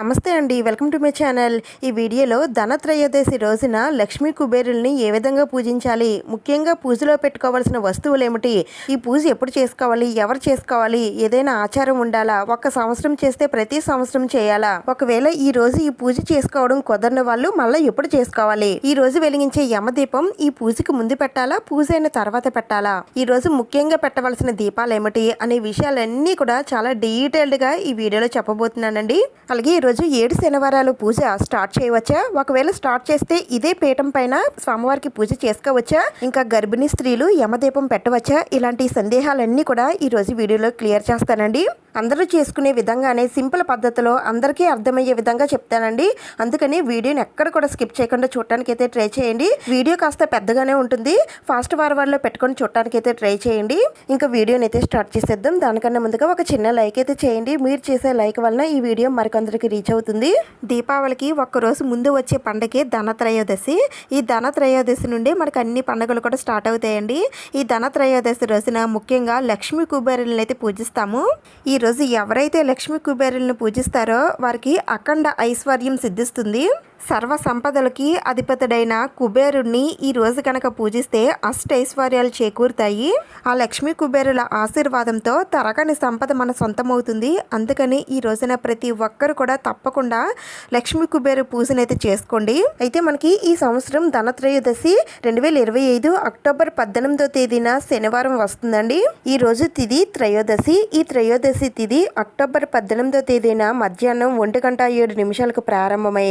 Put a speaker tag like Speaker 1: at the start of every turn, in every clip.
Speaker 1: నమస్తే అండి. Welcome to my channel. ఈ వీడియోలో ధనత్రయోదశి రోజున లక్ష్మీ కుబేరుల్ని ఏ విధంగా పూజించాలి, ముఖ్యంగా పూజలో పెట్టుకోవాల్సిన వస్తువులు ఏమిటి, ఈ పూజ ఎప్పుడు చేసుకోవాలి, ఎవరు చేసుకోవాలి, ఏదైనా ఆచారం ఉండాలా, ఒక సంవత్సరం చేస్తే ప్రతి సంవత్సరం చేయాలా, ఒకవేళ ఈ రోజు ఈ పూజ చేసుకోవడం కుదరని వాళ్ళు మళ్ళీ ఎప్పుడు చేసుకోవాలి, ఈ రోజు వెలిగించే యమదీపం ఈ పూజకి ముందు పెట్టాలా, పూజ అయిన తర్వాత పెట్టాలా, ఈ రోజు ముఖ్యంగా పెట్టవలసిన దీపాలు ఏమిటి అనే విషయాలన్నీ కూడా చాలా డీటెయిల్డ్గా ఈ వీడియోలో చెప్పబోతున్నానండి. అలాగే ఈరోజు 7 శనివారాలు పూజ స్టార్ట్ చేయవచ్చా, ఒకవేళ స్టార్ట్ చేస్తే ఇదే పీఠం పైన స్వామివారికి పూజ చేసుకోవచ్చా, ఇంకా గర్భిణీ స్త్రీలు యమదీపం పెట్టవచ్చా, ఇలాంటి సందేహాలన్నీ కూడా ఈరోజు వీడియోలో క్లియర్ చేస్తానండి. అందరూ చేసుకునే విధంగానే సింపుల్ పద్ధతిలో అందరికీ అర్థమయ్యే విధంగా చెప్తానండి. అందుకని వీడియోని ఎక్కడ కూడా స్కిప్ చేయకుండా చూడటానికి అయితే ట్రై చేయండి. వీడియో కాస్త పెద్దగానే ఉంటుంది, ఫాస్ట్ ఫార్వర్డ్లో పెట్టుకొని చూడటానికి అయితే ట్రై చేయండి. ఇంకా వీడియోని అయితే స్టార్ట్ చేసేద్దాం. దానికన్నా ముందుగా ఒక చిన్న లైక్ అయితే చేయండి. మీరు చేసే లైక్ వలన ఈ వీడియో మరికొందరికి రీచ్ అవుతుంది. దీపావళికి ఒక్కరోజు ముందు వచ్చే పండగే ధనత్రయోదశి. ఈ ధనత్రయోదశి నుండి మనకు అన్ని పండుగలు కూడా స్టార్ట్ అవుతాయండి. ఈ ధనత్రయోదశి రోజున ముఖ్యంగా లక్ష్మీ కుబేరులను అయితే పూజిస్తాము. ఈ రోజు ఎవరైతే లక్ష్మీ కుబేరులను పూజిస్తారో వారికి అఖండ ఐశ్వర్యం సిద్ధిస్తుంది. సర్వ సంపదలకి అధిపతుడైన కుబేరుణ్ణి ఈ రోజు కనుక పూజిస్తే అష్టైశ్వర్యాలు చేకూరుతాయి. ఆ లక్ష్మీ కుబేరుల ఆశీర్వాదంతో తరగని సంపద మన సొంతమవుతుంది. అందుకని ఈ రోజున ప్రతి ఒక్కరు కూడా తప్పకుండా లక్ష్మీ కుబేరు పూజనైతే చేసుకోండి. అయితే మనకి ఈ సంవత్సరం ధనత్రయోదశి 2025 అక్టోబర్ 18వ తేదీన శనివారం వస్తుందండి. ఈ రోజు తిథి త్రయోదశి. ఈ త్రయోదశి తిథి అక్టోబర్ 18వ తేదీన మధ్యాహ్నం 1:07 ప్రారంభమై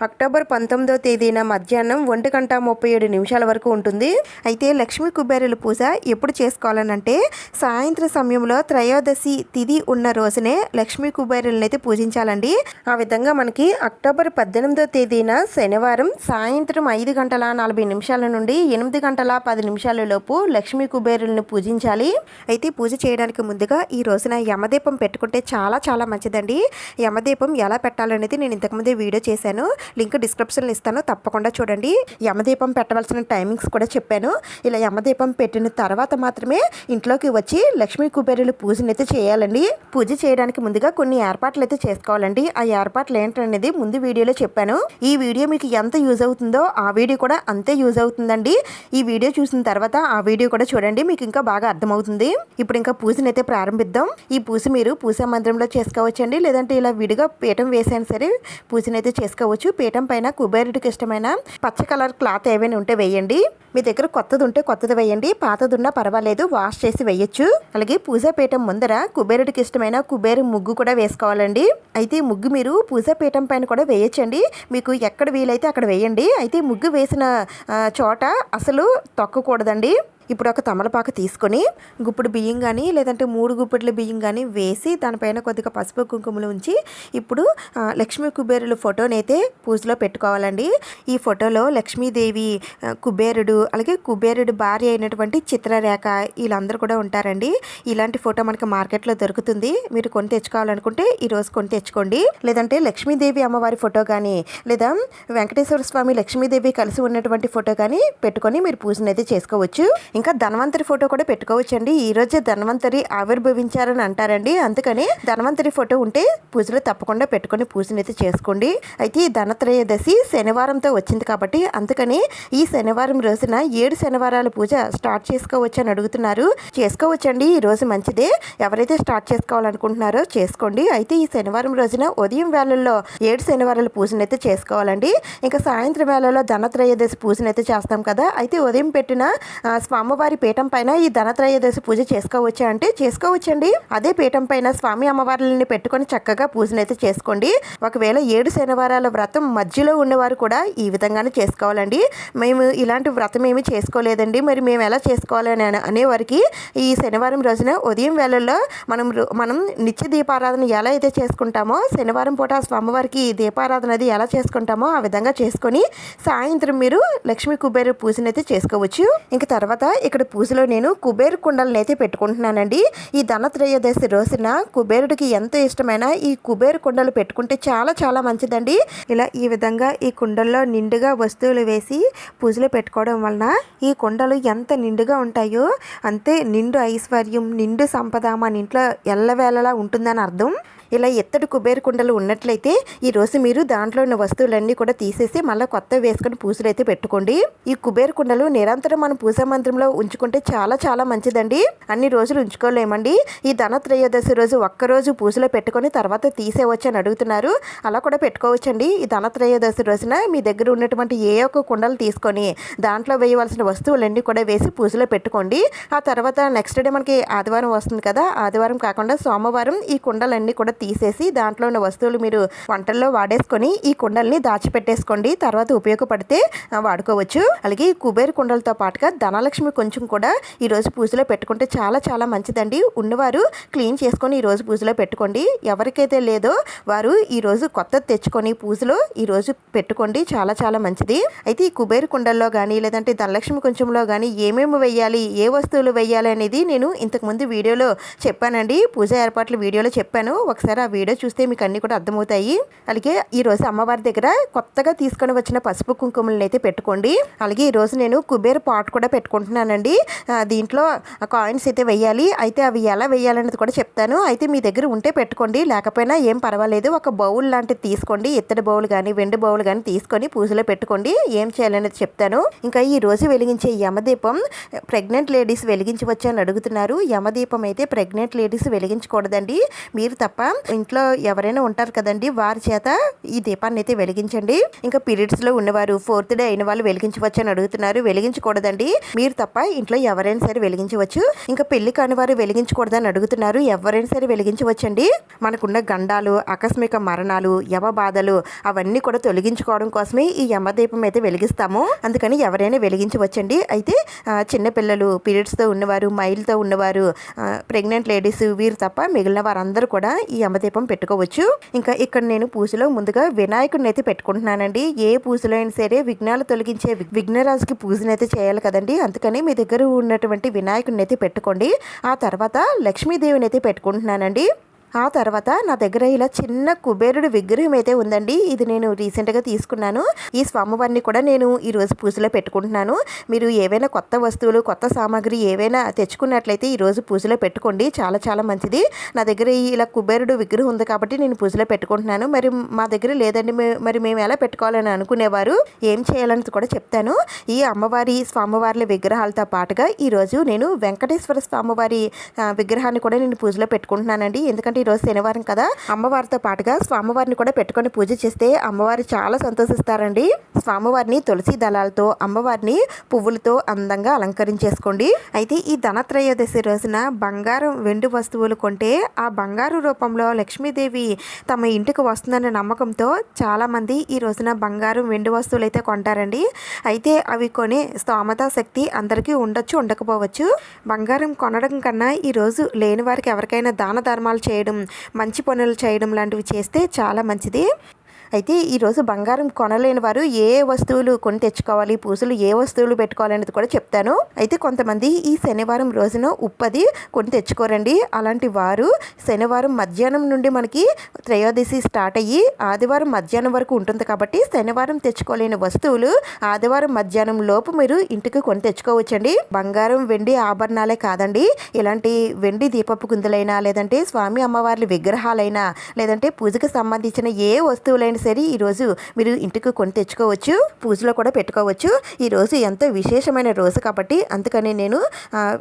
Speaker 1: అక్టోబర్ 19వ తేదీన మధ్యాహ్నం 1:37 వరకు ఉంటుంది. అయితే లక్ష్మీ కుబేరుల పూజ ఎప్పుడు చేసుకోవాలనంటే సాయంత్రం సమయంలో త్రయోదశి తిథి ఉన్న రోజునే లక్ష్మీ కుబేరులను అయితే పూజించాలండి. ఆ విధంగా మనకి అక్టోబర్ 18వ తేదీన శనివారం సాయంత్రం 5:40 నుండి 8:10 లోపు లక్ష్మీ కుబేరులను పూజించాలి. అయితే పూజ చేయడానికి ముందుగా ఈ రోజున యమదీపం పెట్టుకుంటే చాలా చాలా మంచిదండి. యమదీపం ఎలా పెట్టాలనేది నేను ఇంతకుముందే వీడియో చేశాను, లింక్ డిస్క్రిప్షన్లో ఇస్తాను, తప్పకుండా చూడండి. యమదీపం పెట్టవలసిన టైమింగ్స్ కూడా చెప్పాను. ఇలా యమదీపం పెట్టిన తర్వాత మాత్రమే ఇంట్లోకి వచ్చి లక్ష్మీ కుబేరుల పూజనైతే చేయాలండి. పూజ చేయడానికి ముందుగా కొన్ని ఏర్పాట్లు అయితే చేసుకోవాలండి. ఆ ఏర్పాట్లు ఏంటనేది ముందు వీడియోలో చెప్పాను. ఈ వీడియో మీకు ఎంత యూజ్ అవుతుందో ఆ వీడియో కూడా అంతే యూజ్ అవుతుందండి. ఈ వీడియో చూసిన తర్వాత ఆ వీడియో కూడా చూడండి, మీకు ఇంకా బాగా అర్థమవుతుంది. ఇప్పుడు ఇంకా పూజనైతే ప్రారంభిద్దాం. ఈ పూజ మీరు పూజా మందిరంలో చేసుకోవచ్చండి, లేదంటే ఇలా విడిగా పీఠం వేసైనా సరే పూజనైతే చేసుకోవచ్చు. పీఠం పైన కుబేరుడికి ఇష్టమైన పచ్చ కలర్ క్లాత్ ఏమైనా ఉంటే వేయండి. మీ దగ్గర కొత్తది ఉంటే కొత్తది వేయండి, పాతది ఉన్నా పర్వాలేదు, వాష్ చేసి వేయచ్చు. అలాగే పూజా పీఠం ముందర కుబేరుడికి ఇష్టమైన కుబేరు ముగ్గు కూడా వేసుకోవాలండి. అయితే ముగ్గు మీరు పూజా పీఠం పైన కూడా వేయచ్చండి, మీకు ఎక్కడ వీలైతే అక్కడ వేయండి. అయితే ముగ్గు వేసిన చోట అసలు తొక్కకూడదండి. ఇప్పుడు ఒక తమలపాకు తీసుకొని గుప్పుడు బియ్యం కానీ లేదంటే 3 గుప్పెట్ల బియ్యం కానీ వేసి దానిపైన కొద్దిగా పసుపు కుంకుమలు ఉంచి ఇప్పుడు లక్ష్మీ కుబేరుల ఫోటోని అయితే పూజలో పెట్టుకోవాలండి. ఈ ఫోటోలో లక్ష్మీదేవి, కుబేరుడు, అలాగే కుబేరుడు భార్య అయినటువంటి చిత్రరేఖ వీళ్ళందరూ కూడా ఉంటారండి. ఇలాంటి ఫోటో మనకి మార్కెట్లో దొరుకుతుంది. మీరు కొని తెచ్చుకోవాలనుకుంటే ఈరోజు కొని తెచ్చుకోండి. లేదంటే లక్ష్మీదేవి అమ్మవారి ఫోటో కానీ లేదా వెంకటేశ్వర స్వామి లక్ష్మీదేవి కలిసి ఉన్నటువంటి ఫోటో కానీ పెట్టుకొని మీరు పూజను అయితే చేసుకోవచ్చు. ఇంకా ధన్వంతరి ఫోటో కూడా పెట్టుకోవచ్చండి. ఈ రోజే ధన్వంతరి ఆవిర్భవించారని అంటారండి, అందుకని ధన్వంతరి ఫోటో ఉంటే పూజలో తప్పకుండా పెట్టుకొని పూజనైతే చేసుకోండి. అయితే ఈ ధనత్రయోదశి శనివారంతో వచ్చింది కాబట్టి అందుకని ఈ శనివారం రోజున 7 శనివారాల పూజ స్టార్ట్ చేసుకోవచ్చు అని అడుగుతున్నారు. చేసుకోవచ్చండి, ఈ రోజు మంచిదే. ఎవరైతే స్టార్ట్ చేసుకోవాలనుకుంటున్నారో చేసుకోండి. అయితే ఈ శనివారం రోజున ఉదయం వేళల్లో 7 శనివారాల పూజనైతే చేసుకోవాలండి. ఇంకా సాయంత్రం వేళలో ధనత్రయోదశి పూజనైతే చేస్తాం కదా, అయితే ఉదయం పెట్టిన స్వామివారి పీఠం పైన ఈ ధనత్రయోదశి పూజ చేసుకోవచ్చా అంటే చేసుకోవచ్చండి. అదే పీఠం పైన స్వామి అమ్మవార్లని పెట్టుకొని చక్కగా పూజనైతే చేసుకోండి. ఒకవేళ 7 శనివారాల వ్రతం మధ్యలో ఉన్నవారు కూడా ఈ విధంగానే చేసుకోవాలండి. మేము ఇలాంటి వ్రతం ఏమీ చేసుకోలేదండి, మరి మేము ఎలా చేసుకోవాలని అనేవారికి ఈ శనివారం రోజున ఉదయం వేళల్లో మనం నిత్య దీపారాధన ఎలా అయితే చేసుకుంటామో శనివారం పూట స్వామివారికి దీపారాధన అది ఎలా చేసుకుంటామో ఆ విధంగా చేసుకొని సాయంత్రం మీరు లక్ష్మీ కుబేరు పూజనైతే చేసుకోవచ్చు. ఇంకా తర్వాత ఇక్కడ పూజలో నేను కుబేరు కుండలను అయితే పెట్టుకుంటున్నానండి. ఈ ధనత్రయోదశి రోజున కుబేరుడికి ఎంతో ఇష్టమైన ఈ కుబేరు కుండలు పెట్టుకుంటే చాలా చాలా మంచిదండి. ఇలా ఈ విధంగా ఈ కుండల్లో నిండుగా వస్తువులు వేసి పూజలో పెట్టుకోవడం వలన ఈ కుండలు ఎంత నిండుగా ఉంటాయో అంతే నిండు ఐశ్వర్యం, నిండు సంపద మన ఇంట్లో ఎల్లవేళలా ఉంటుందని అర్థం. ఇలా ఎత్తడి కుబేర కుండలు ఉన్నట్లయితే ఈరోజు మీరు దాంట్లో ఉన్న వస్తువులన్నీ కూడా తీసేసి మళ్ళీ కొత్త వేసుకొని పూజలు అయితే పెట్టుకోండి. ఈ కుబేర కుండలు నిరంతరం మనం పూజా మందిరంలో ఉంచుకుంటే చాలా చాలా మంచిదండి. అన్ని రోజులు ఉంచుకోలేమండి. ఈ ధనత్రయోదశి రోజు ఒక్కరోజు పూజలో పెట్టుకొని తర్వాత తీసేవచ్చు అని అడుగుతున్నారు. అలా కూడా పెట్టుకోవచ్చండి. ఈ ధనత్రయోదశి రోజున మీ దగ్గర ఉన్నటువంటి ఏ ఒక్క కుండలు తీసుకొని దాంట్లో వేయవలసిన వస్తువులన్నీ కూడా వేసి పూజలో పెట్టుకోండి. ఆ తర్వాత నెక్స్ట్ డే మనకి ఆదివారం వస్తుంది కదా, ఆదివారం కాకుండా సోమవారం ఈ కుండలన్నీ కూడా తీసేసి దాంట్లో ఉన్న వస్తువులు మీరు వంటల్లో వాడేసుకొని ఈ కుండల్ని దాచిపెట్టేసుకోండి. తర్వాత ఉపయోగపడితే వాడుకోవచ్చు. అలాగే ఈ కుబేర కుండలతో పాటుగా ధనలక్ష్మి కొంచెం కూడా ఈరోజు పూజలో పెట్టుకుంటే చాలా చాలా మంచిదండి. ఉన్నవారు క్లీన్ చేసుకొని ఈరోజు పూజలో పెట్టుకోండి. ఎవరికైతే లేదో వారు ఈరోజు కొత్తది తెచ్చుకొని పూజలో ఈరోజు పెట్టుకోండి. చాలా చాలా మంచిది. అయితే ఈ కుబేర కుండల్లో కానీ లేదంటే ధనలక్ష్మి కొంచెంలో కానీ ఏమేమి వేయాలి, ఏ వస్తువులు వేయాలి అనేది నేను ఇంతకుముందు వీడియోలో చెప్పానండి. పూజ ఏర్పాట్ల వీడియోలో చెప్పాను. ఒకసారి ఆ వీడియో చూస్తే మీకు అన్నీ కూడా అర్థమవుతాయి. అలాగే ఈరోజు అమ్మవారి దగ్గర కొత్తగా తీసుకొని వచ్చిన పసుపు కుంకుమలను అయితే పెట్టుకోండి. అలాగే ఈరోజు నేను కుబేర పాట్ కూడా పెట్టుకుంటున్నానండి. దీంట్లో కాయిన్స్ అయితే వేయాలి. అయితే అవి ఎలా వేయాలనేది కూడా చెప్తాను. అయితే మీ దగ్గర ఉంటే పెట్టుకోండి, లేకపోయినా ఏం పర్వాలేదు. ఒక బౌల్ లాంటిది తీసుకోండి, ఇత్తడి బౌల్ కానీ వెండి బౌల్ కానీ తీసుకొని పూజలో పెట్టుకోండి. ఏం చేయాలనేది చెప్తాను. ఇంకా ఈ రోజు వెలిగించే యమదీపం ప్రెగ్నెంట్ లేడీస్ వెలిగించవచ్చు అని అడుగుతున్నారు. యమదీపం అయితే ప్రెగ్నెంట్ లేడీస్ వెలిగించకూడదండి. మీరు తప్ప ఇంట్లో ఎవరైనా ఉంటారు కదండి, వారి చేత ఈ దీపాన్ని అయితే వెలిగించండి. ఇంకా పీరియడ్స్లో ఉన్నవారు 4th డే అయిన వాళ్ళు వెలిగించవచ్చు అని అడుగుతున్నారు. వెలిగించకూడదండి. మీరు తప్ప ఇంట్లో ఎవరైనా సరే వెలిగించవచ్చు. ఇంకా పెళ్లి కాని వారు వెలిగించకూడదని అడుగుతున్నారు. ఎవరైనా సరే వెలిగించవచ్చండి. మనకున్న గండాలు, ఆకస్మిక మరణాలు, యమ బాధలు అవన్నీ కూడా తొలగించుకోవడం కోసమే ఈ యమదీపం అయితే వెలిగిస్తాము. అందుకని ఎవరైనా వెలిగించవచ్చండి. అయితే చిన్నపిల్లలు, పీరియడ్స్తో ఉన్నవారు, మైల్తో ఉన్నవారు, ప్రెగ్నెంట్ లేడీస్ వీరు తప్ప మిగిలిన వారందరూ కూడా ఈ యమదీపం పెట్టుకోవచ్చు. ఇంకా ఇక్కడ నేను పూజలో ముందుగా వినాయకుడిని అయితే పెట్టుకుంటున్నానండి. ఏ పూజలో అయినా సరే విఘ్నాలు తొలగించే విఘ్నరాజుకి పూజనైతే చేయాలి కదండి. అందుకని మీ దగ్గర ఉన్నటువంటి వినాయకుడిని అయితే పెట్టుకోండి. ఆ తర్వాత లక్ష్మీదేవిని అయితే పెట్టుకుంటున్నానండి. ఆ తర్వాత నా దగ్గర ఇలా చిన్న కుబేరుడు విగ్రహం అయితే ఉందండి. ఇది నేను రీసెంట్గా తీసుకున్నాను. ఈ స్వామివారిని కూడా నేను ఈరోజు పూజలో పెట్టుకుంటున్నాను. మీరు ఏవైనా కొత్త వస్తువులు, కొత్త సామాగ్రి ఏవైనా తెచ్చుకున్నట్లయితే ఈరోజు పూజలో పెట్టుకోండి. చాలా చాలా మంచిది. నా దగ్గర ఇలా కుబేరుడు విగ్రహం ఉంది కాబట్టి నేను పూజలో పెట్టుకుంటున్నాను. మరి మా దగ్గర లేదండి, మరి మేము ఎలా పెట్టుకోవాలని అనుకునేవారు ఏం చేయాలని కూడా చెప్తాను. ఈ అమ్మవారి స్వామివార్ల విగ్రహాలతో పాటుగా ఈరోజు నేను వెంకటేశ్వర స్వామివారి విగ్రహాన్ని కూడా నేను పూజలో పెట్టుకుంటున్నానండి. ఎందుకంటే ఈరోజు శనివారం కదా, అమ్మవారితో పాటుగా స్వామివారిని కూడా పెట్టుకొని పూజ చేస్తే అమ్మవారు చాలా సంతోషిస్తారండి. స్వామివారిని తులసి దళాలతో, అమ్మవారిని పువ్వులతో అందంగా అలంకరించేసుకోండి. అయితే ఈ ధనత్రయోదశి రోజున బంగారం, వెండి వస్తువులు కొంటే ఆ బంగారు రూపంలో లక్ష్మీదేవి తమ ఇంటికి వస్తుందనే నమ్మకంతో చాలామంది ఈ రోజున బంగారం, వెండి వస్తువులు అయితే కొంటారండి. అయితే అవి కొనే స్తోమత శక్తి అందరికీ ఉండొచ్చు, ఉండకపోవచ్చు. బంగారం కొనడం కన్నా ఈరోజు లేని వారికి ఎవరికైనా దాన ధర్మాలు చేయడం, మంచి పనులు చేయడం లాంటివి చేస్తే చాలా మంచిది. అయితే ఈరోజు బంగారం కొనలేని వారు ఏ వస్తువులు కొని తెచ్చుకోవాలి, పూజలు ఏ వస్తువులు పెట్టుకోవాలనేది కూడా చెప్తాను. అయితే కొంతమంది ఈ శనివారం రోజున ఉప్పది కొని తెచ్చుకోరండి. అలాంటి వారు శనివారం మధ్యాహ్నం నుండి మనకి త్రయోదశి స్టార్ట్ అయ్యి ఆదివారం మధ్యాహ్నం వరకు ఉంటుంది కాబట్టి శనివారం తెచ్చుకోలేని వస్తువులు ఆదివారం మధ్యాహ్నం లోపు మీరు ఇంటికి కొని తెచ్చుకోవచ్చండి. బంగారం, వెండి ఆభరణాలే కాదండి, ఇలాంటి వెండి దీపపు కుందులైనా, లేదంటే స్వామి అమ్మవార్ల విగ్రహాలైనా, లేదంటే పూజకు సంబంధించిన ఏ వస్తువులైనా సరే ఈరోజు మీరు ఇంటికి కొని తెచ్చుకోవచ్చు, పూజలో కూడా పెట్టుకోవచ్చు. ఈరోజు ఎంతో విశేషమైన రోజు కాబట్టి అందుకని నేను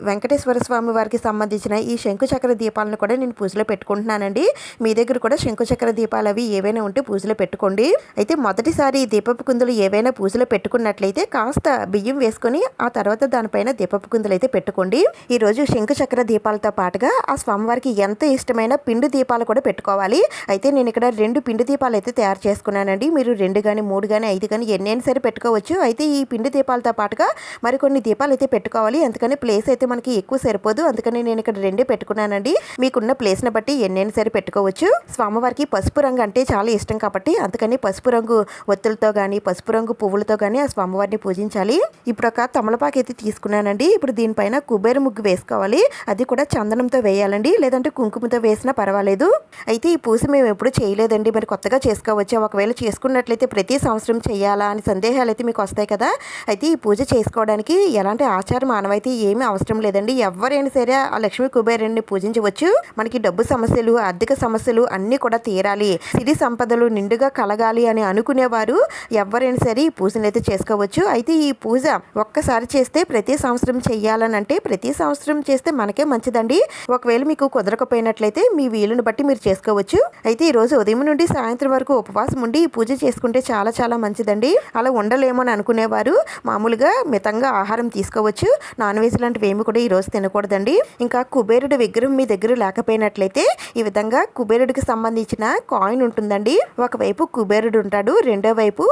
Speaker 1: వెంకటేశ్వర స్వామి వారికి సంబంధించిన ఈ శంకుచక్ర దీపాలను కూడా నేను పూజలో పెట్టుకుంటున్నానండి. మీ దగ్గర కూడా శంకుచక్ర దీపాలు అవి ఏవైనా ఉంటే పూజలో పెట్టుకోండి. అయితే మొదటిసారి దీపపు కుందులు ఏవైనా పూజలో పెట్టుకున్నట్లయితే కాస్త బియ్యం వేసుకొని ఆ తర్వాత దానిపైన దీపపు కుందులు అయితే పెట్టుకోండి. ఈరోజు శంకుచక్ర దీపాలతో పాటుగా ఆ స్వామివారికి ఎంతో ఇష్టమైన పిండి దీపాలు కూడా పెట్టుకోవాలి. అయితే నేను ఇక్కడ 2 పిండి దీపాలు అయితే తయారు చేసుకున్నానండి. మీరు 2 కానీ 3 కానీ 5 కానీ ఎన్నైనా సరే పెట్టుకోవచ్చు. అయితే ఈ పిండి దీపాలతో పాటుగా మరికొన్ని దీపాలు అయితే పెట్టుకోవాలి. అందుకని ప్లేస్ అయితే మనకి ఎక్కువ సరిపోదు. అందుకని నేను ఇక్కడ 2 పెట్టుకున్నానండి. మీకున్న ప్లేస్ని బట్టి ఎన్నైనా సరే పెట్టుకోవచ్చు. స్వామివారికి పసుపు రంగు అంటే చాలా ఇష్టం కాబట్టి అందుకని పసుపు రంగు ఒత్తులతో కానీ, పసుపు రంగు పువ్వులతో కానీ ఆ స్వామివారిని పూజించాలి. ఇప్పుడు ఒక తమలపాకు అయితే తీసుకున్నానండి. ఇప్పుడు దీనిపైన కుబేర ముగ్గు వేసుకోవాలి. అది కూడా చందనంతో వేయాలండి, లేదంటే కుంకుమతో వేసినా పర్వాలేదు. అయితే ఈ పూజ మేము ఎప్పుడు చేయలేదండి, మరి కొత్తగా చేసుకోవచ్చు. ఒకవేళ చేసుకున్నట్లయితే ప్రతి సంవత్సరం చేయాలా అని సందేహాలు అయితే మీకు వస్తాయి కదా. అయితే ఈ పూజ చేసుకోవడానికి ఎలాంటి ఆచారం ఆనవాయితీ ఏమీ అవసరం లేదండి. ఎవరైనా సరే ఆ లక్ష్మీ కుబేరుని పూజించవచ్చు. మనకి డబ్బు సమస్యలు, ఆర్థిక సమస్యలు అన్నీ కూడా తీరాలి, సిరి సంపదలు నిండుగా కలగాలి అని అనుకునేవారు ఎవరైనా సరే ఈ పూజను అయితే చేసుకోవచ్చు. అయితే ఈ పూజ ఒక్కసారి చేస్తే ప్రతి సంవత్సరం చేయాలని అంటే ప్రతి సంవత్సరం చేస్తే మనకే మంచిదండి. ఒకవేళ మీకు కుదరకపోయినట్లయితే మీ వీలుని బట్టి మీరు చేసుకోవచ్చు. అయితే ఈ రోజు ఉదయం నుండి సాయంత్రం వరకు ఉపవాసం ఉండి ఈ పూజ చేసుకుంటే చాలా చాలా మంచిదండి. అలా ఉండలేమో అని అనుకునేవారు మామూలుగా మితంగా ఆహారం తీసుకోవచ్చు. నాన్ వెజ్ లాంటివి ఏమి కూడా ఈ రోజు తినకూడదండి. ఇంకా కుబేరుడి విగ్రహం మీ దగ్గర లేకపోయినట్లయితే ఈ విధంగా కుబేరుడికి సంబంధించిన కాయిన్ ఉంటుందండి. ఒకవైపు కుబేరుడు ఉంటాడు, రెండో వైపు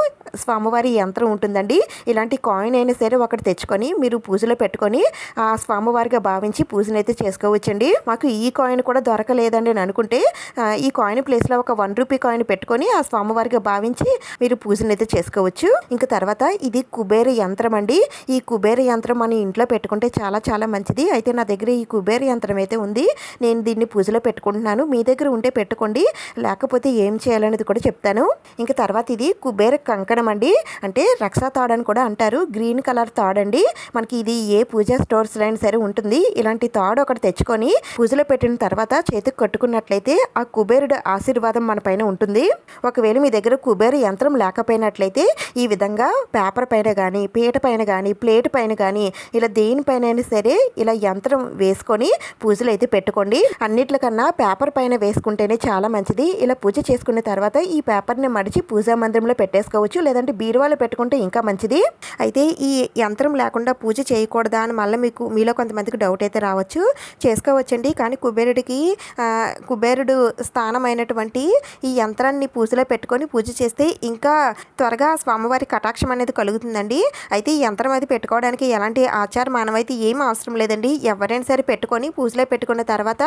Speaker 1: స్వామివారి యంత్రం ఉంటుందండి. ఇలాంటి కాయిన్ అయినా సరే ఒకటి తెచ్చుకొని మీరు పూజలో పెట్టుకొని ఆ స్వామివారిగా భావించి పూజను అయితే చేసుకోవచ్చండి. మాకు ఈ కాయిన్ కూడా దొరకలేదండి అని అనుకుంటే ఈ కాయిన్ ప్లేస్లో ఒక 1 రూపీ కాయిన్ పెట్టుకొని ఆ స్వామివారిగా భావించి మీరు పూజను అయితే చేసుకోవచ్చు. ఇంకా తర్వాత ఇది కుబేర యంత్రం అండి. ఈ కుబేర యంత్రం మన ఇంట్లో పెట్టుకుంటే చాలా చాలా మంచిది. అయితే నా దగ్గర ఈ కుబేర యంత్రం అయితే ఉంది. నేను దీన్ని పూజలో పెట్టుకుంటున్నాను. మీ దగ్గర ఉంటే పెట్టుకోండి, లేకపోతే ఏం చేయాలనేది కూడా చెప్తాను. ఇంకా తర్వాత ఇది కుబేర కంకణం అండి, అంటే రక్షా తాడు అని కూడా అంటారు. గ్రీన్ కలర్ తాడు అండి. మనకి ఇది ఏ పూజా స్టోర్స్ అయినా సరే ఉంటుంది. ఇలాంటి తాడు ఒకటి తెచ్చుకొని పూజలో పెట్టిన తర్వాత చేతికి కట్టుకున్నట్లయితే ఆ కుబేరుడు ఆశీర్వాదం మన పైన ఉంటుంది. ఒకవేళ మీ దగ్గర కుబేర యంత్రం లేకపోయినట్లయితే ఈ విధంగా పేపర్ పైన కానీ, పీట పైన కానీ, ప్లేట్ పైన కానీ ఇలా దేనిపైన సరే ఇలా యంత్రం వేసుకొని పూజలు అయితే పెట్టుకోండి. అన్నిట్లకన్నా పేపర్ పైన వేసుకుంటేనే చాలా మంచిది. ఇలా పూజ చేసుకున్న తర్వాత ఈ పేపర్ని మడిచి పూజా మందిరంలో పెట్టేసుకోవచ్చు, లేదంటే బీరువాలో పెట్టుకుంటే ఇంకా మంచిది. అయితే ఈ యంత్రం లేకుండా పూజ చేయకూడదా అని మళ్ళీ మీలో కొంతమందికి డౌట్ అయితే రావచ్చు. చేసుకోవచ్చండి, కానీ కుబేరుడు స్థానమైనటువంటి ఈ యంత్రాన్ని పూజలో పెట్టుకొని పూజ చేస్తే ఇంకా త్వరగా స్వామివారి కటాక్షం అనేది కలుగుతుందండి. అయితే ఈ యంత్రం అది పెట్టుకోవడానికి ఎలాంటి ఆచార మానవైతే ఏం అవసరం లేదండి. ఎవరైనా సరే పెట్టుకొని పూజలో పెట్టుకున్న తర్వాత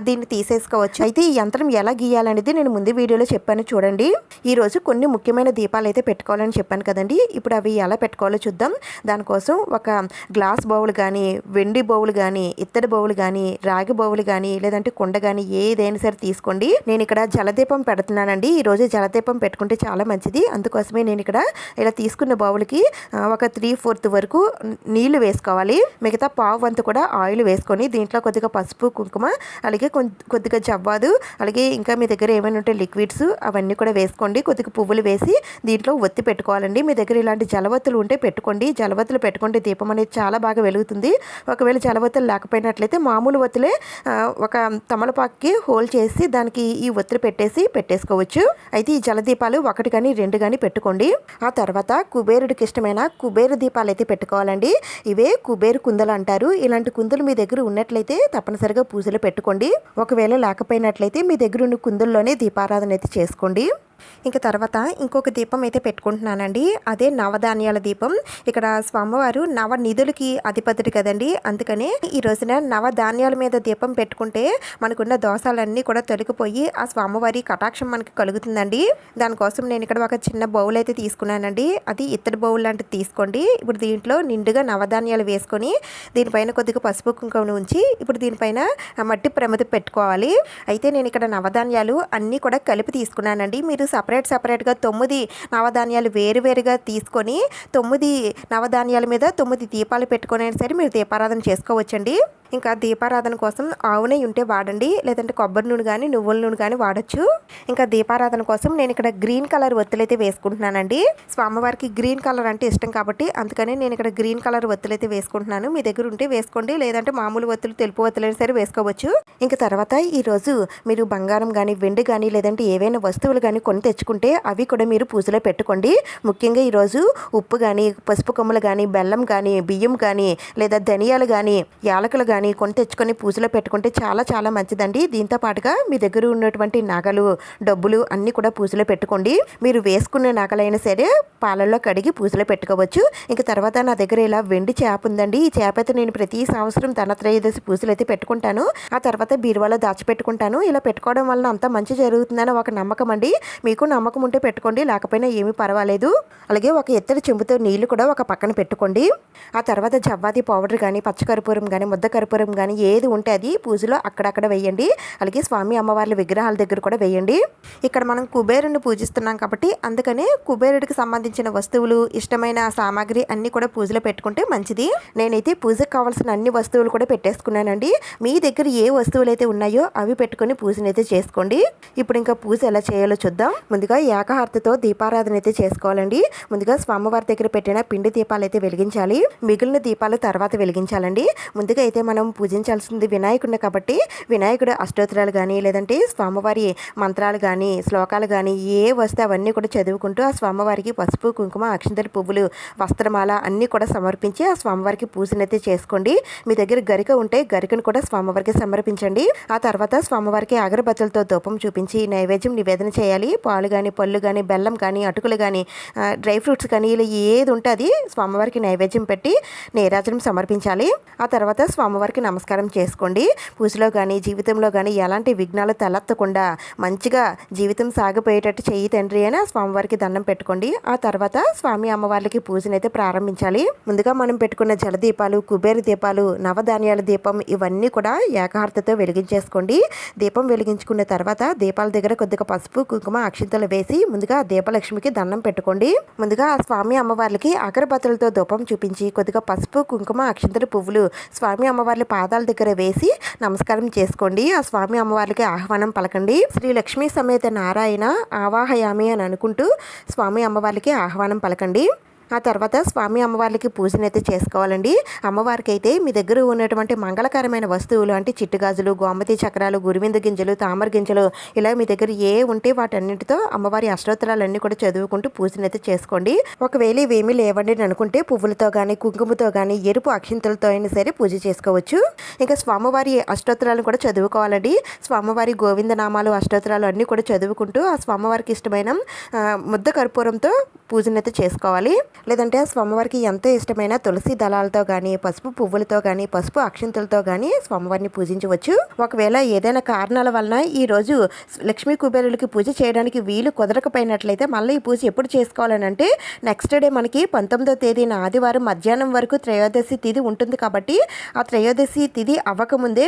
Speaker 1: దీన్ని తీసేసుకోవచ్చు. అయితే ఈ యంత్రం ఎలా గీయాలనేది నేను ముందు వీడియోలో చెప్పాను చూడండి. ఈరోజు కొన్ని ముఖ్యమైన దీపాలు అయితే పెట్టుకోవాలని చెప్పాను కదండి. ఇప్పుడు అవి ఎలా పెట్టుకోవాలో చూద్దాం. దానికోసం ఒక గ్లాస్ బౌల్ కానీ, వెండి బౌల్ కానీ, ఇత్తడి బౌల్ కానీ, రాగి బౌల్ కానీ, లేదంటే కుండ కానీ ఏదైనా సరే తీసుకోండి. నేను ఇక్కడ జలదీపం పెడుతున్నానండి. ఈరోజు జలదీపం పెట్టుకుంటే చాలా మంచిది. అందుకోసమే నేను ఇక్కడ ఇలా తీసుకున్న బౌల్కి ఒక 3/4 వరకు నీళ్లు వేసుకోవాలి. మిగతా పావు వంతు కూడా ఆయిల్ వేసుకొని దీంట్లో కొద్దిగా పసుపు, కుంకుమ, అలాగే కొద్దిగా జవ్వాదు, అలాగే ఇంకా మీ దగ్గర ఏమైనా ఉంటే లిక్విడ్స్ అవన్నీ కూడా వేసుకోండి. కొద్దిగా పువ్వులు వేసి దీంట్లో ఒత్తి పెట్టుకోవాలండి. మీ దగ్గర ఇలాంటి జలవత్తులు ఉంటే పెట్టుకోండి. జలవత్తులు పెట్టుకుంటే దీపం అనేది చాలా బాగా వెలుగుతుంది. ఒకవేళ జలవత్తులు లేకపోయినట్లయితే మామూలు ఒత్తులే ఒక తమలపాకుకి హోల్ చేసి దానికి ఈ ఒత్తులు పెట్టేసుకోవచ్చు. అయితే ఈ జలదీపాలు 1 కానీ 2 కానీ పెట్టుకోండి. ఆ తర్వాత కుబేరుడికి ఇష్టమైన కుబేర దీపాలు అయితే పెట్టుకోవాలండి. ఇవే కుబేరు కుందలు అంటారు. ఇలాంటి కుందలు మీ దగ్గర ఉన్నట్లయితే తప్పనిసరిగా పూజలు పెట్టుకోండి. ఒకవేళ లేకపోయినట్లయితే మీ దగ్గర ఉన్న కుందుల్లోనే దీపారాధన అయితే చేసుకోండి. ఇంకా తర్వాత ఇంకొక దీపం అయితే పెట్టుకుంటున్నానండి. అదే నవధాన్యాల దీపం. ఇక్కడ స్వామివారు నవనిధులకి అధిపతి కదండి. అందుకనే ఈ రోజున నవధాన్యాల మీద దీపం పెట్టుకుంటే మనకున్న దోషాలన్నీ కూడా తొలగిపోయి ఆ స్వామివారి కటాక్షం మనకి కలుగుతుందండి. దానికోసం నేను ఇక్కడ ఒక చిన్న బౌల్ అయితే తీసుకున్నానండి. అది ఇత్తడి బౌల్ లాంటిది తీసుకోండి. ఇప్పుడు దీంట్లో నిండుగా నవధాన్యాలు వేసుకొని దీనిపైన కొద్దిగా పసుపు కుంకుమను ఉంచి ఇప్పుడు దీనిపైన మట్టి ప్రమిద పెట్టుకోవాలి. అయితే నేను ఇక్కడ నవధాన్యాలు అన్నీ కూడా కలిపి తీసుకున్నానండి. మీరు సపరేట్గా 9 నవధాన్యాలు వేరువేరుగా తీసుకొని 9 నవధాన్యాల మీద 9 దీపాలు పెట్టుకొని సరే మీరు దీపారాధన చేసుకోవచ్చండి. ఇంకా దీపారాధన కోసం ఆవు నెయ్యి ఉంటే వాడండి, లేదంటే కొబ్బరి నూనె కానీ, నువ్వుల నూనె కానీ వాడచ్చు. ఇంకా దీపారాధన కోసం నేను ఇక్కడ గ్రీన్ కలర్ ఒత్తులైతే వేసుకుంటున్నానండి. స్వామివారికి గ్రీన్ కలర్ అంటే ఇష్టం కాబట్టి అందుకనే నేను ఇక్కడ గ్రీన్ కలర్ ఒత్తులైతే వేసుకుంటున్నాను. మీ దగ్గర ఉంటే వేసుకోండి, లేదంటే మామూలు ఒత్తులు, తెలుపు ఒత్తులైనా సరే వేసుకోవచ్చు. ఇంకా తర్వాత ఈరోజు మీరు బంగారం కానీ, వెండి కానీ, లేదంటే ఏవైనా వస్తువులు కానీ కొని తెచ్చుకుంటే అవి కూడా మీరు పూజలో పెట్టుకోండి. ముఖ్యంగా ఈరోజు ఉప్పు కానీ, పసుపు కొమ్ములు కానీ, బెల్లం కానీ, బియ్యం కానీ, లేదా ధనియాలు కానీ, యాలకులు కానీ కొని తెచ్చుకొని పూజలో పెట్టుకుంటే చాలా చాలా మంచిదండి. దీంతో పాటుగా మీ దగ్గర ఉన్నటువంటి నగలు, డబ్బులు అన్నీ కూడా పూజలో పెట్టుకోండి. మీరు వేసుకునే నగలైనా సరే పాలల్లో కడిగి పూజలో పెట్టుకోవచ్చు. ఇంకా తర్వాత నా దగ్గర ఇలా వెండి చేప ఉందండి. ఈ చేప అయితే నేను ప్రతి సంవత్సరం ధనత్రయోదశి పూజలు అయితే పెట్టుకుంటాను. ఆ తర్వాత బీరువాలో దాచిపెట్టుకుంటాను. ఇలా పెట్టుకోవడం వలన అంతా మంచి జరుగుతుందని ఒక నమ్మకం అండి. మీకు నమ్మకం ఉంటే పెట్టుకోండి, లేకపోయినా ఏమీ పర్వాలేదు. అలాగే ఒక ఎత్తడి చెంబుతో నీళ్లు కూడా ఒక పక్కన పెట్టుకోండి. ఆ తర్వాత జవ్వాది పౌడర్ కానీ, పచ్చకర్పూరం కానీ, ముద్దకర్పూరం కర్పూరం కానీ ఏది ఉంటే అది పూజలో అక్కడక్కడ వేయండి. అలాగే స్వామి అమ్మవార్ల విగ్రహాల దగ్గర కూడా వేయండి. ఇక్కడ మనం కుబేరుని పూజిస్తున్నాం కాబట్టి అందుకనే కుబేరుడికి సంబంధించిన వస్తువులు, ఇష్టమైన సామాగ్రి అన్నీ కూడా పూజలో పెట్టుకుంటే మంచిది. నేనైతే పూజకు కావాల్సిన అన్ని వస్తువులు కూడా పెట్టేసుకున్నానండి. మీ దగ్గర ఏ వస్తువులు అయితే ఉన్నాయో అవి పెట్టుకొని పూజనైతే చేసుకోండి. ఇప్పుడు ఇంకా పూజ ఎలా చేయాలో చూద్దాం. ముందుగా ఏకహారతితో దీపారాధన అయితే చేసుకోవాలండి. ముందుగా స్వామివారి దగ్గర పెట్టిన పిండి దీపాలు అయితే వెలిగించాలి. మిగిలిన దీపాలు తర్వాత వెలిగించాలండి. ముందుగా అయితే మనం పూజించాల్సింది వినాయకుడిని కాబట్టి వినాయకుడు అష్టోత్తరాలు కానీ లేదంటే స్వామివారి మంత్రాలు కానీ శ్లోకాలు కానీ ఏ వస్తే అవన్నీ కూడా చదువుకుంటూ ఆ స్వామివారికి పసుపు, కుంకుమ, అక్షింతలు, పువ్వులు, వస్త్రమాల అన్నీ కూడా సమర్పించి ఆ స్వామివారికి పూజనైతే చేసుకోండి. మీ దగ్గర గరిక ఉంటే గరికను కూడా స్వామివారికి సమర్పించండి. ఆ తర్వాత స్వామివారికి అగరబత్తులతో ధూపం చూపించి నైవేద్యం నివేదన చేయాలి. పాలు కానీ, పళ్ళు కానీ, బెల్లం కానీ, అటుకులు కానీ, డ్రై ఫ్రూట్స్ కానీ ఇలా ఏది ఉంటే అది స్వామివారికి నైవేద్యం పెట్టి నీరాజనం సమర్పించాలి. ఆ తర్వాత స్వామివారికి నమస్కారం చేసుకోండి. పూజలో కానీ జీవితంలో కానీ ఎలాంటి విఘ్నాలు తలెత్తకుండా మంచిగా జీవితం సాగిపోయేటట్టు చెయ్యి తండ్రి అని స్వామివారికి దండం పెట్టుకోండి. ఆ తర్వాత స్వామి అమ్మవార్లకి పూజనైతే ప్రారంభించాలి. ముందుగా మనం పెట్టుకున్న జలదీపాలు, కుబేర దీపాలు, నవధాన్యాల దీపం ఇవన్నీ కూడా ఏకహారతితో వెలిగించేసుకోండి. దీపం వెలిగించుకున్న తర్వాత దీపాల దగ్గర కొద్దిగా పసుపు, కుంకుమ, అక్షింతలు వేసి ముందుగా దీపలక్ష్మికి దండం పెట్టుకోండి. ముందుగా ఆ స్వామి అమ్మవార్లకి అగరబత్తులతో ధూపం చూపించి కొద్దిగా పసుపు, కుంకుమ, అక్షింతలు, పువ్వులు స్వామి అమ్మవార్ల పాదాల దగ్గర వేసి నమస్కారం చేసుకోండి. ఆ స్వామి అమ్మవార్లకి ఆహ్వానం పలకండి. శ్రీ లక్ష్మీ సమేత నారాయణ ఆవాహయామి అని అనుకుంటూ స్వామి అమ్మవార్లకి ఆహ్వానం పలకండి. ఆ తర్వాత స్వామి అమ్మవార్లకి పూజనైతే చేసుకోవాలండి. అమ్మవారికి అయితే మీ దగ్గర ఉన్నటువంటి మంగళకరమైన వస్తువులు అంటే చిట్టుగాజులు, గోమతి చక్రాలు, గురువింద గింజలు, తామర గింజలు ఇలా మీ దగ్గర ఏ ఉంటే వాటన్నిటితో అమ్మవారి అష్టోత్తరాలన్నీ కూడా చదువుకుంటూ పూజనైతే చేసుకోండి. ఒకవేళ ఇవేమీ లేవండి అని అనుకుంటే పువ్వులతో కానీ, కుంకుమతో కానీ, ఎరుపు అక్షింతలతో అయినా సరే పూజ చేసుకోవచ్చు. ఇంకా స్వామివారి అష్టోత్తరాలను కూడా చదువుకోవాలండి. స్వామివారి గోవిందనామాలు, అష్టోత్తరాలు అన్నీ కూడా చదువుకుంటూ ఆ స్వామివారికి ఇష్టమైన ముద్ద కర్పూరంతో పూజనైతే చేసుకోవాలి. లేదంటే స్వామివారికి ఎంతో ఇష్టమైన తులసి దళాలతో కానీ, పసుపు పువ్వులతో కానీ, పసుపు అక్షింతలతో కానీ స్వామివారిని పూజించవచ్చు. ఒకవేళ ఏదైనా కారణాల వలన ఈరోజు లక్ష్మీ కుబేరులకి పూజ చేయడానికి వీలు కుదరకపోయినట్లయితే మళ్ళీ ఈ పూజ ఎప్పుడు చేసుకోవాలని అంటే నెక్స్ట్ డే మనకి 19వ తేదీన ఆదివారం మధ్యాహ్నం వరకు త్రయోదశి తిథి ఉంటుంది కాబట్టి ఆ త్రయోదశి తిథి అవ్వకముందే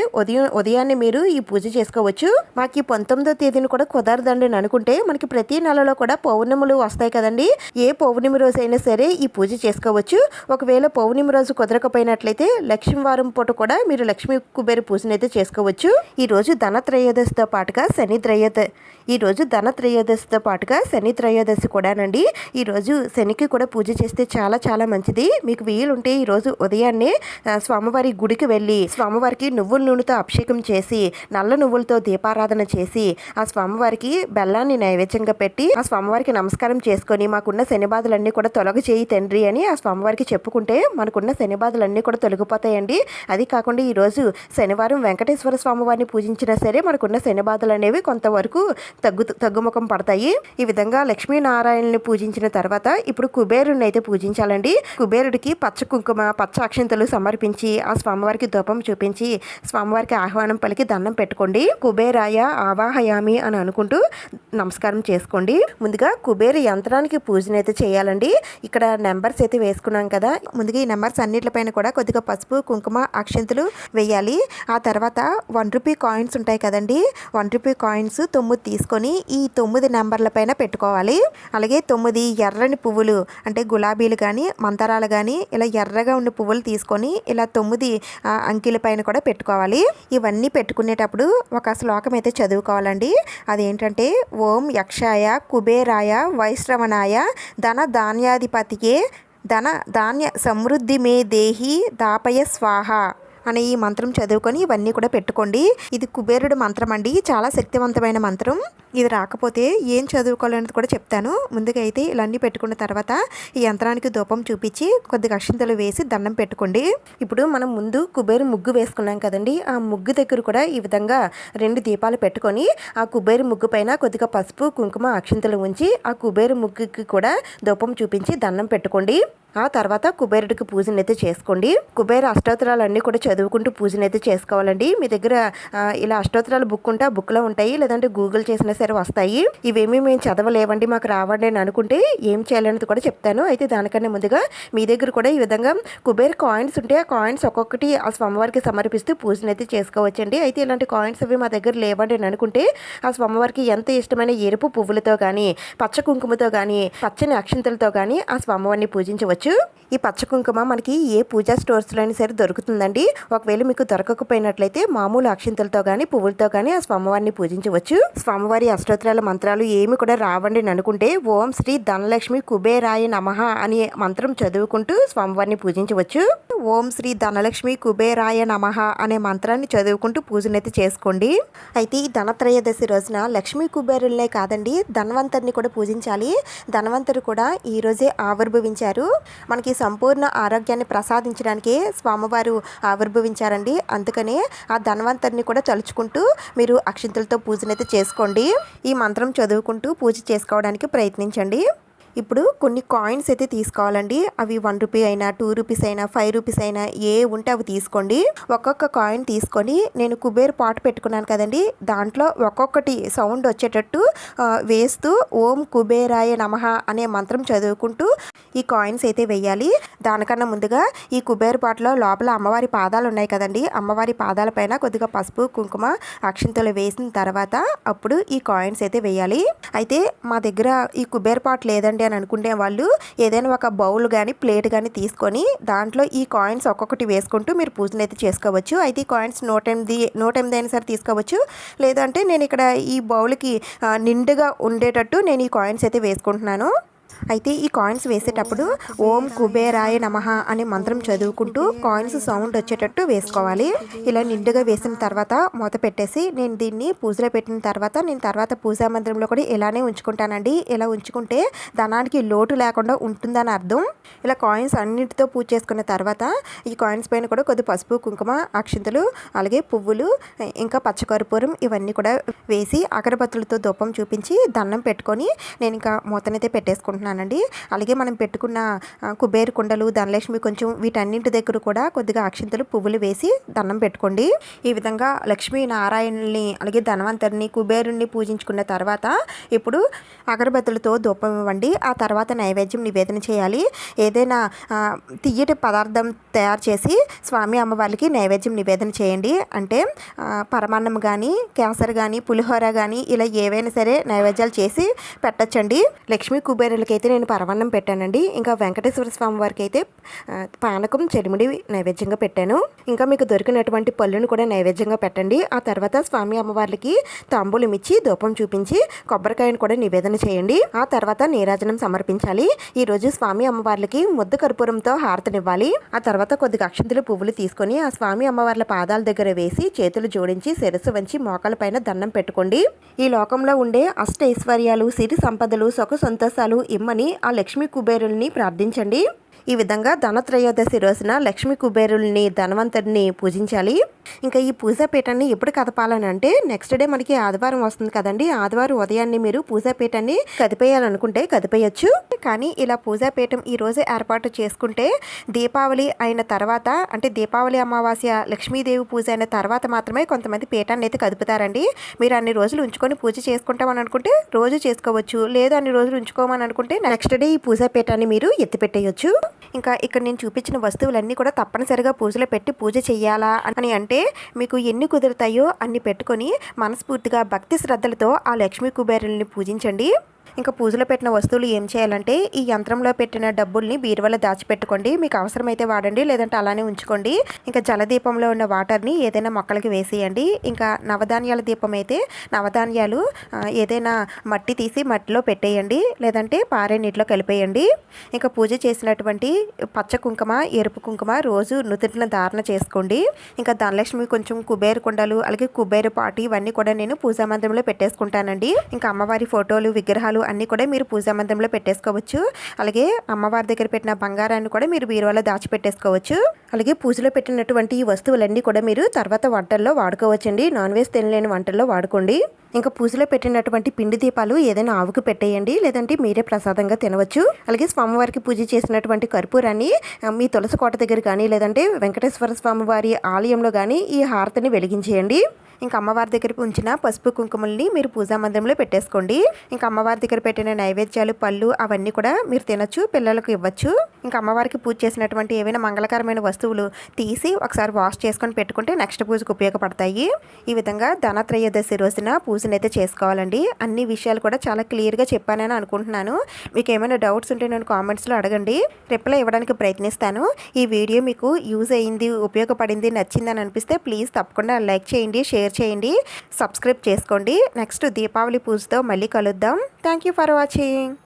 Speaker 1: ఉదయాన్నే మీరు ఈ పూజ చేసుకోవచ్చు. మాకు ఈ 19వ తేదీని కూడా కుదరదండి అని అనుకుంటే మనకి ప్రతి నెలలో కూడా పౌర్ణములు వస్తాయి కదండి. ఏ పౌర్ణమి రోజు అయినా సరే ఈ పూజ చేసుకోవచ్చు. ఒకవేళ పౌర్ణమి రోజు కుదరకపోయినట్లయితే లక్ష్మీవారం పూట కూడా మీరు లక్ష్మీ కుబేర పూజనైతే చేసుకోవచ్చు. ఈరోజు ధనత్రయోదశితో పాటుగా శని త్రయోదశి కూడానండి. ఈరోజు శనికి కూడా పూజ చేస్తే చాలా చాలా మంచిది. మీకు వీలుంటే ఈరోజు ఉదయాన్నే స్వామివారి గుడికి వెళ్ళి స్వామివారికి నువ్వుల నూనెతో అభిషేకం చేసి నల్ల నువ్వులతో దీపారాధన చేసి ఆ స్వామివారికి బెల్లాన్ని నైవేద్యంగా పెట్టి ఆ స్వామివారికి నమస్కారం చేసుకొని మాకున్న శని బాధలన్నీ కూడా చేయి తండ్రి అని ఆ స్వామివారికి చెప్పుకుంటే మనకున్న శని బాధలన్నీ కూడా తొలగిపోతాయండి. అది కాకుండా ఈరోజు శనివారం వెంకటేశ్వర స్వామివారిని పూజించినా సరే మనకున్న శని బాధలు అనేవి కొంతవరకు తగ్గుముఖం పడతాయి. ఈ విధంగా లక్ష్మీనారాయణని పూజించిన తర్వాత ఇప్పుడు కుబేరుని అయితే పూజించాలండి. కుబేరుడికి పచ్చ కుంకుమ, పచ్చ అక్షింతలు సమర్పించి ఆ స్వామివారికి ధూపం చూపించి స్వామివారికి ఆహ్వానం పలికి దండం పెట్టుకోండి. కుబేరాయ ఆవాహయామి అని అనుకుంటూ నమస్కారం చేసుకోండి. ముందుగా కుబేర యంత్రానికి పూజనైతే చేయాలండి. ఇక్కడ నెంబర్స్ అయితే వేసుకున్నాం కదా. ముందుగా ఈ నెంబర్స్ అన్నిటిపైన కూడా కొద్దిగా పసుపు, కుంకుమ, అక్షింతలు వేయాలి. ఆ తర్వాత 1 రూపీ కాయిన్స్ ఉంటాయి కదండి. 1 రూపీ కాయిన్స్ 9 తీసుకొని ఈ 9 నెంబర్ల పైన పెట్టుకోవాలి. అలాగే 9 ఎర్రని పువ్వులు అంటే గులాబీలు కానీ, మంతరాలు కానీ ఇలా ఎర్రగా ఉన్న పువ్వులు తీసుకొని ఇలా 9 అంకెల పైన కూడా పెట్టుకోవాలి. ఇవన్నీ పెట్టుకునేటప్పుడు ఒక శ్లోకం అయితే చదువుకోవాలండి. అదేంటంటే ఓం యక్షాయ కుబేరాయ వైశ్రవణాయ ధన ధాన్యాధిపతియే ధన ధాన్య సమృద్ధి మే దేహి దాపయ స్వాహ అనే ఈ మంత్రం చదువుకొని ఇవన్నీ కూడా పెట్టుకోండి. ఇది కుబేరుడు మంత్రం అండి. చాలా శక్తివంతమైన మంత్రం. ఇది రాకపోతే ఏం చదువుకోవాలనేది కూడా చెప్తాను. ముందుగా అయితే ఇలాన్నీ పెట్టుకున్న తర్వాత ఈ యంత్రానికి ధూపం చూపించి కొద్దిగా అక్షింతలు వేసి దండం పెట్టుకోండి. ఇప్పుడు మనం ముందు కుబేరు ముగ్గు వేసుకున్నాం కదండి. ఆ ముగ్గు దగ్గర కూడా ఈ విధంగా 2 దీపాలు పెట్టుకొని ఆ కుబేరు ముగ్గు పైన కొద్దిగా పసుపు, కుంకుమ, అక్షింతలు ఉంచి ఆ కుబేరు ముగ్గుకి కూడా ధూపం చూపించి దండం పెట్టుకోండి. ఆ తర్వాత కుబేరుడికి పూజనైతే చేసుకోండి. కుబేర అష్టోత్తరాలన్నీ కూడా చదువుకుంటూ పూజనైతే చేసుకోవాలండి. మీ దగ్గర ఇలా అష్టోత్తరాల బుక్ ఉంటే ఆ బుక్లో ఉంటాయి, లేదంటే గూగుల్ చేసినా సరే వస్తాయి. ఇవేమీ మేము చదవలేవండి, మాకు రావండి అని అనుకుంటే ఏం చేయాలనేది కూడా చెప్తాను. అయితే దానికన్నా ముందుగా మీ దగ్గర కూడా ఈ విధంగా కుబేర కాయిన్స్ ఉంటే ఆ కాయిన్స్ ఒక్కొక్కటి ఆ స్వామివారికి సమర్పిస్తూ పూజనైతే చేసుకోవచ్చండి. అయితే ఇలాంటి కాయిన్స్ అవి మా దగ్గర లేవండి అని అనుకుంటే ఆ స్వామివారికి ఎంత ఇష్టమైన ఎరుపు పువ్వులతో కానీ, పచ్చ కుంకుమతో కానీ, పచ్చని అక్షింతలతో కానీ ఆ స్వామివారిని పూజించవచ్చు. ఈ పచ్చ కుంకుమ మనకి ఏ పూజా స్టోర్స్లో అయినా సరే దొరుకుతుందండి. ఒకవేళ మీకు దొరకకపోయినట్లయితే మామూలు అక్షింతలతో కానీ, పువ్వులతో కానీ ఆ స్వామివారిని పూజించవచ్చు. స్వామివారి అష్టోత్తరాల మంత్రాలు ఏమి కూడా రావండి అని అనుకుంటే ఓం శ్రీ ధనలక్ష్మి కుబేరాయ నమః అనే మంత్రం చదువుకుంటూ స్వామివారిని పూజించవచ్చు. ఓం శ్రీ ధనలక్ష్మి కుబేరాయ నమః అనే మంత్రాన్ని చదువుకుంటూ పూజనైతే చేసుకోండి. అయితే ఈ ధనత్రయోదశి రోజున లక్ష్మీ కుబేరులనే కాదండి, ధన్వంతరిని కూడా పూజించాలి. ధన్వంతరు కూడా ఈ రోజే ఆవిర్భవించారు. మనకి సంపూర్ణ ఆరోగ్యాన్ని ప్రసాదించడానికి స్వామివారు ఆవిర్భవించారండి. అందుకనే ఆ ధన్వంతరిని కూడా తలుచుకుంటూ మీరు అక్షింతలతో పూజనైతే చేసుకోండి. ఈ మంత్రం చదువుకుంటూ పూజ చేసుకోవడానికి ప్రయత్నించండి. ఇప్పుడు కొన్ని కాయిన్స్ అయితే తీసుకోవాలండి. అవి 1 రూపీ అయినా, 2 రూపీస్ అయినా, 5 రూపీస్ అయినా ఏ ఉంటే అవి తీసుకోండి. ఒక్కొక్క కాయిన్ తీసుకొని నేను కుబేర్ పాట్ పెట్టుకున్నాను కదండి, దాంట్లో ఒక్కొక్కటి సౌండ్ వచ్చేటట్టు వేస్తూ ఓం కుబేరాయ నమః అనే మంత్రం చదువుకుంటూ ఈ కాయిన్స్ అయితే వేయాలి. దానికన్నా ముందుగా ఈ కుబేర్ పాట్లో లోపల అమ్మవారి పాదాలు ఉన్నాయి కదండి, అమ్మవారి పాదాల పైన కొద్దిగా పసుపు కుంకుమ అక్షింతలు వేసిన తర్వాత అప్పుడు ఈ కాయిన్స్ అయితే వేయాలి. అయితే మా దగ్గర ఈ కుబేర్ పాట్ లేదండి అని అనుకునే వాళ్ళు ఏదైనా ఒక బౌల్ కానీ, ప్లేట్ కానీ తీసుకొని దాంట్లో ఈ కాయిన్స్ ఒక్కొక్కటి వేసుకుంటూ మీరు పూజను అయితే చేసుకోవచ్చు. అయితే ఈ కాయిన్స్ 108 అయినా సరే తీసుకోవచ్చు. లేదంటే నేను ఇక్కడ ఈ బౌల్కి నిండుగా ఉండేటట్టు నేను ఈ కాయిన్స్ అయితే వేసుకుంటున్నాను. అయితే ఈ కాయిన్స్ వేసేటప్పుడు ఓం కుబేరాయ నమః అనే మంత్రం చదువుకుంటూ కాయిన్స్ సౌండ్ వచ్చేటట్టు వేసుకోవాలి. ఇలా నిండుగా వేసిన తర్వాత మూత పెట్టేసి నేను దీన్ని పూజలో పెట్టిన తర్వాత నేను తర్వాత పూజా మందిరంలో కూడా ఇలానే ఉంచుకుంటానండి. ఇలా ఉంచుకుంటే ధనానికి లోటు లేకుండా ఉంటుందని అర్థం. ఇలా కాయిన్స్ అన్నింటితో పూజ చేసుకున్న తర్వాత ఈ కాయిన్స్ పైన కూడా కొద్ది పసుపు కుంకుమ అక్షింతలు అలాగే పువ్వులు ఇంకా పచ్చకర్పూరం ఇవన్నీ కూడా వేసి అగరబత్తులతో ధూపం చూపించి దండం పెట్టుకొని నేను ఇంకా మూతనైతే పెట్టేసుకుంటున్నాను. అలాగే మనం పెట్టుకున్న కుబేరు కుండలు, ధనలక్ష్మి కొంచెం వీటన్నింటి దగ్గర కూడా కొద్దిగా అక్షింతలు పువ్వులు వేసి దండం పెట్టుకోండి. ఈ విధంగా లక్ష్మీ నారాయణుల్ని అలాగే ధనవంతరిని కుబేరుణ్ణి పూజించుకున్న తర్వాత ఇప్పుడు అగరబత్తులతో ధూపం ఇవ్వండి. ఆ తర్వాత నైవేద్యం నివేదన చేయాలి. ఏదైనా తియ్యటి పదార్థం తయారు చేసి స్వామి అమ్మవారికి నైవేద్యం నివేదన చేయండి. అంటే పరమాన్నం కానీ, కేసరి కానీ, పులిహోర కానీ ఇలా ఏవైనా సరే నైవేద్యాలు చేసి పెట్టచ్చండి. లక్ష్మీ కుబేరులకి అయితే నేను పరమాన్నం పెట్టానండి. ఇంకా వెంకటేశ్వర స్వామి వారికి అయితే పానకం చెరిమిడి నైవేద్యంగా పెట్టాను. ఇంకా మీకు దొరికినటువంటి పళ్ళును కూడా నైవేద్యంగా పెట్టండి. ఆ తర్వాత స్వామి అమ్మవారికి తాంబూలం ఇచ్చి ధూపం చూపించి కొబ్బరికాయను కూడా నివేదన చేయండి. ఆ తర్వాత నీరాజనం సమర్పించాలి. ఈరోజు స్వామి అమ్మవార్లకి ముద్ద కర్పూరంతో హారతనివ్వాలి. ఆ తర్వాత కొద్దిగా అక్షంతలు పువ్వులు తీసుకొని ఆ స్వామి అమ్మవార్ల పాదాల దగ్గర వేసి చేతులు జోడించి శిరస్సు వంచి మోకాల పైన దండం పెట్టుకోండి. ఈ లోకంలో ఉండే అష్ట ఐశ్వర్యాలు, సిరి సంపదలు, సుఖ సంతోషాలు ఇమ్మని ఆ లక్ష్మీ కుబేరుల్ని ప్రార్థించండి. ఈ విధంగా ధనత్రయోదశి రోజున లక్ష్మీ కుబేరుల్ని ధనవంతుడిని పూజించాలి. ఇంకా ఈ పూజాపీఠాన్ని ఎప్పుడు కదపాలని అంటే నెక్స్ట్ డే మనకి ఆదివారం వస్తుంది కదండి. ఆదివారం ఉదయాన్నే మీరు పూజాపీఠాన్ని కదిపేయాలనుకుంటే కదిపేయచ్చు. కానీ ఇలా పూజాపీఠం ఈ రోజు ఏర్పాటు చేసుకుంటే దీపావళి అయిన తర్వాత అంటే దీపావళి అమావాస్య లక్ష్మీదేవి పూజ అయిన తర్వాత మాత్రమే కొంతమంది పీఠాన్ని అయితే కదుపుతారండి. మీరు అన్ని రోజులు ఉంచుకొని పూజ చేసుకుంటామని అనుకుంటే రోజు చేసుకోవచ్చు. లేదు అన్ని రోజులు ఉంచుకోమని అనుకుంటే నెక్స్ట్ డే ఈ పూజాపీఠాన్ని మీరు ఎత్తిపెట్టేయచ్చు. ఇంకా ఇక్కడ నేను చూపించిన వస్తువులన్నీ కూడా తప్పనిసరిగా పూజలో పెట్టి పూజ చెయ్యాలా అని అంటే మీకు ఎన్ని కుదురుతాయో అన్ని పెట్టుకొని మనస్ఫూర్తిగా భక్తి శ్రద్ధలతో ఆ లక్ష్మీ కుబేరుల్ని పూజించండి. ఇంకా పూజలో పెట్టిన వస్తువులు ఏం చేయాలంటే ఈ యంత్రంలో పెట్టిన డబ్బుల్ని బీరువాలో దాచిపెట్టుకోండి. మీకు అవసరమైతే వాడండి, లేదంటే అలానే ఉంచుకోండి. ఇంకా జలదీపంలో ఉన్న వాటర్ని ఏదైనా మొక్కలకి వేసేయండి. ఇంకా నవధాన్యాల దీపం అయితే నవధాన్యాలు ఏదైనా మట్టి తీసి మట్టిలో పెట్టేయండి, లేదంటే పారే నీటిలో కలిపేయండి. ఇంకా పూజ చేసినటువంటి పచ్చ కుంకుమ, ఎరుపు కుంకుమ రోజు నుదుటిన ధారణ చేసుకోండి. ఇంకా ధనలక్ష్మి కొంచెం కుబేరు కుండలు అలాగే కుబేరు పాటి ఇవన్నీ కూడా నేను పూజా మందిరంలో పెట్టేసుకుంటానండి. ఇంకా అమ్మవారి ఫోటోలు విగ్రహాలు విగ్రహాలు అన్నీ కూడా మీరు పూజా మందిరంలో పెట్టేసుకోవచ్చు. అలాగే అమ్మవారి దగ్గర పెట్టిన బంగారాన్ని కూడా మీరు బీరువాలో దాచిపెట్టేసుకోవచ్చు. అలాగే పూజలో పెట్టినటువంటి ఈ వస్తువులన్నీ కూడా మీరు తర్వాత వంటల్లో వాడుకోవచ్చండి. నాన్ వెజ్ తినలేని వంటల్లో వాడుకోండి. ఇంకా పూజలో పెట్టినటువంటి పిండి దీపాలు ఏదైనా ఆవుకు పెట్టేయండి, లేదంటే మీరే ప్రసాదంగా తినవచ్చు. అలాగే స్వామివారికి పూజ చేసినటువంటి కర్పూరాన్ని మీ తులసి కోట దగ్గర కానీ లేదంటే వెంకటేశ్వర స్వామి వారి ఆలయంలో కానీ ఈ హారతిని వెలిగించేయండి. ఇంకా అమ్మవారి దగ్గర ఉంచిన పసుపు కుంకుమల్ని మీరు పూజా మందిరంలో పెట్టేసుకోండి. ఇంకా అమ్మవారి దగ్గర పెట్టిన నైవేద్యాలు పళ్ళు అవన్నీ కూడా మీరు తినచ్చు, పిల్లలకు ఇవ్వచ్చు. ఇంకా అమ్మవారికి పూజ చేసినటువంటి ఏవైనా మంగళకరమైన వస్తువులు తీసి ఒకసారి వాష్ చేసుకొని పెట్టుకుంటే నెక్స్ట్ పూజకు ఉపయోగపడతాయి. ఈ విధంగా ధనత్రయోదశి రోజున పూజనైతే చేసుకోవాలండి. అన్ని విషయాలు కూడా చాలా క్లియర్గా చెప్పానని అనుకుంటున్నాను. మీకు ఏమైనా డౌట్స్ ఉంటే నేను కామెంట్స్లో అడగండి, రిప్లై ఇవ్వడానికి ప్రయత్నిస్తాను. ఈ వీడియో మీకు యూజ్ అయ్యింది, ఉపయోగపడింది, నచ్చిందని అనిపిస్తే ప్లీజ్ తప్పకుండా లైక్ చేయండి, షేర్ చేయండి, సబ్స్క్రైబ్ చేసుకోండి. నెక్స్ట్ దీపావళి పూజతో మళ్ళీ కలుద్దాం. Thank you for watching.